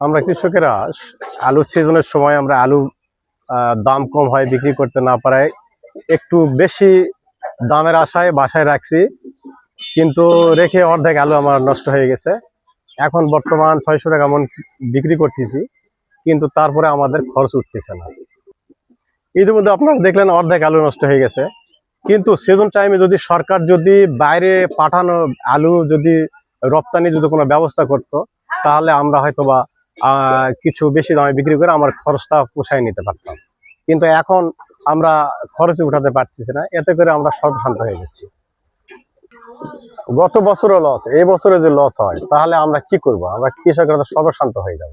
আমরা কৃষকেরা আলু সিজনের সময় আমরা আলু দাম কম হয় বিক্রি করতে না পারায় একটু বেশি দামের আশায় বাসায় রাখছি, কিন্তু রেখে অর্ধেক আলু আমার নষ্ট হয়ে গেছে। এখন বর্তমান 600 টাকা মন বিক্রি করতেছি, কিন্তু তারপরে আমাদের খরচ উঠতেছে না। ইতিমধ্যে আপনারা দেখলেন অর্ধেক আলু নষ্ট হয়ে গেছে। কিন্তু সিজন টাইমে যদি সরকার যদি বাইরে পাঠানো আলু যদি রপ্তানি যদি কোনো ব্যবস্থা করত, তাহলে আমরা হয়তোবা কিছু বেশি দামে বিক্রি করে আমার খরচটা পোষায় নিতে পারতাম। কিন্তু এখন আমরা খরচে উঠাতে পারতেছি না, এতে করে আমরা সর্বশান্ত হয়ে যাচ্ছি। গত বছরও লস, এই বছরে যে লস হয় তাহলে আমরা কি করব? আমরা কৃষকরা তো সর্বশান্ত হয়ে যাব।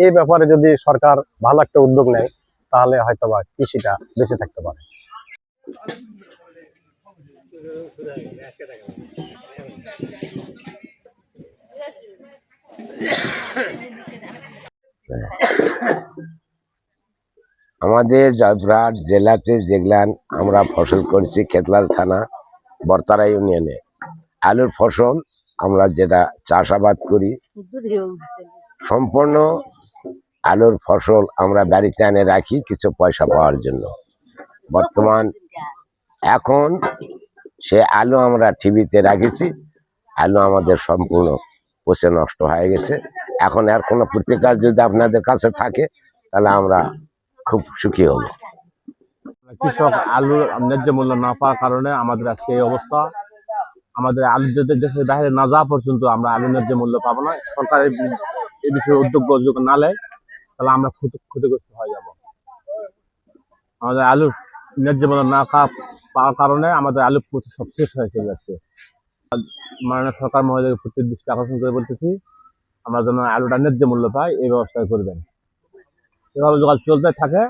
এই ব্যাপারে যদি সরকার ভালো একটা উদ্যোগ নেয়, তাহলে হয়তোবা কৃষিটা বেঁচে থাকতে পারে। আমাদের জয়পুরহাট জেলাতে যেগুলান আমরা ফসল করেছি, খেতলাল থানা বরতারা ইউনিয়নে আলুর ফসল আমরা যেটা চাষাবাদ করি, সম্পূর্ণ আলুর ফসল আমরা বাড়িতে এনে রাখি কিছু পয়সা পাওয়ার জন্য। বর্তমান এখন সে আলু আমরা টিভিতে রাখেছি, আলু আমাদের সম্পূর্ণ পচে নষ্ট হয়ে গেছে। এখন আর কোনো প্রতিকার যদি আপনাদের কাছে থাকে তাহলে আমরা খুব সুখী হব। কৃষক আলুর ন্যায্য মূল্য না পাওয়ার কারণে আমাদের আজকে এই অবস্থা। আমাদের আলু যদি দেশের বাইরে না যাওয়া পর্যন্ত আমরা আলু ন্যায্য মূল্য পাবো না। সরকার এই বিষয়ে উদ্যোগ না নেয় তাহলে আমরা ক্ষতিগ্রস্ত হয়ে যাব। আমাদের আলু ন্যায্য মূল্য না পাওয়ার কারণে আমাদের আলু সব শেষ হয়ে চলে যাচ্ছে। মাননীয় সরকার মহোদয়কে প্রতি দৃষ্টি আকর্ষণ করে বলতেছি, আমরা যেন আলুটা ন্যায্য মূল্য পাই এই ব্যবস্থা করবেন। এভাবে যদি চলতে থাকে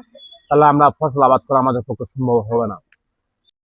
তাহলে আমরা ফসল আবাদ করা আমাদের পক্ষে সম্ভব হবে না।